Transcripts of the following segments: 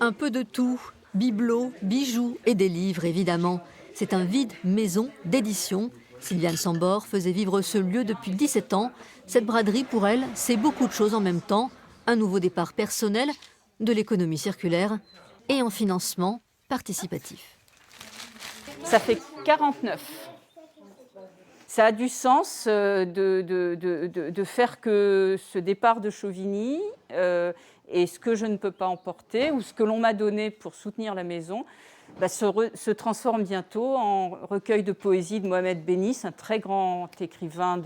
Un peu de tout, bibelots, bijoux et des livres évidemment. C'est un vide maison d'édition. Sylviane Sambor faisait vivre ce lieu depuis 17 ans. Cette braderie pour elle, c'est beaucoup de choses en même temps. Un nouveau départ personnel, de l'économie circulaire et un financement participatif. Ça fait 49. Ça a du sens de faire que ce départ de Chauvigny et ce que je ne peux pas emporter ou ce que l'on m'a donné pour soutenir la maison se transforme bientôt en recueil de poésie de Mohamed Bennis, un très grand écrivain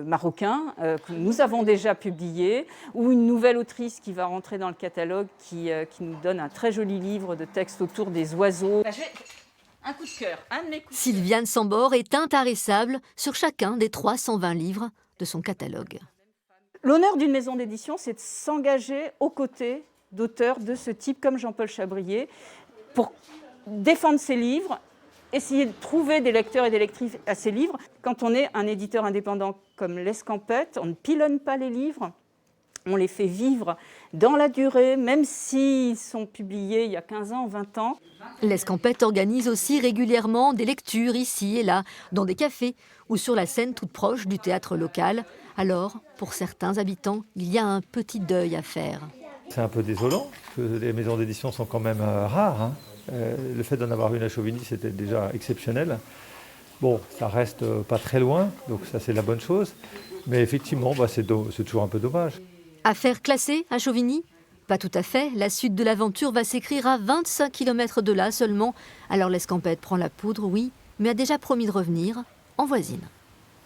marocain que nous avons déjà publié, ou une nouvelle autrice qui va rentrer dans le catalogue qui nous donne un très joli livre de textes autour des oiseaux. Un coup de cœur, un de mes coups de cœur. Sylviane Sambor est intarissable sur chacun des 320 livres de son catalogue. L'honneur d'une maison d'édition, c'est de s'engager aux côtés d'auteurs de ce type, comme Jean-Paul Chabrier, pour défendre ses livres, essayer de trouver des lecteurs et des lectrices à ces livres. Quand on est un éditeur indépendant comme l'Escampette, on ne pilonne pas les livres, on les fait vivre dans la durée, même s'ils sont publiés il y a 15 ans, 20 ans. L'Escampette organise aussi régulièrement des lectures ici et là, dans des cafés ou sur la scène toute proche du théâtre local. Alors, pour certains habitants, il y a un petit deuil à faire. C'est un peu désolant, parce que les maisons d'édition sont quand même rares. Le fait d'en avoir une à Chauvigny, c'était déjà exceptionnel. Bon, ça reste pas très loin, donc ça c'est la bonne chose. Mais effectivement, c'est toujours un peu dommage. Affaire classée à Chauvigny ? Pas tout à fait. La suite de l'aventure va s'écrire à 25 km de là seulement. Alors l'Escampette prend la poudre, oui, mais a déjà promis de revenir en voisine.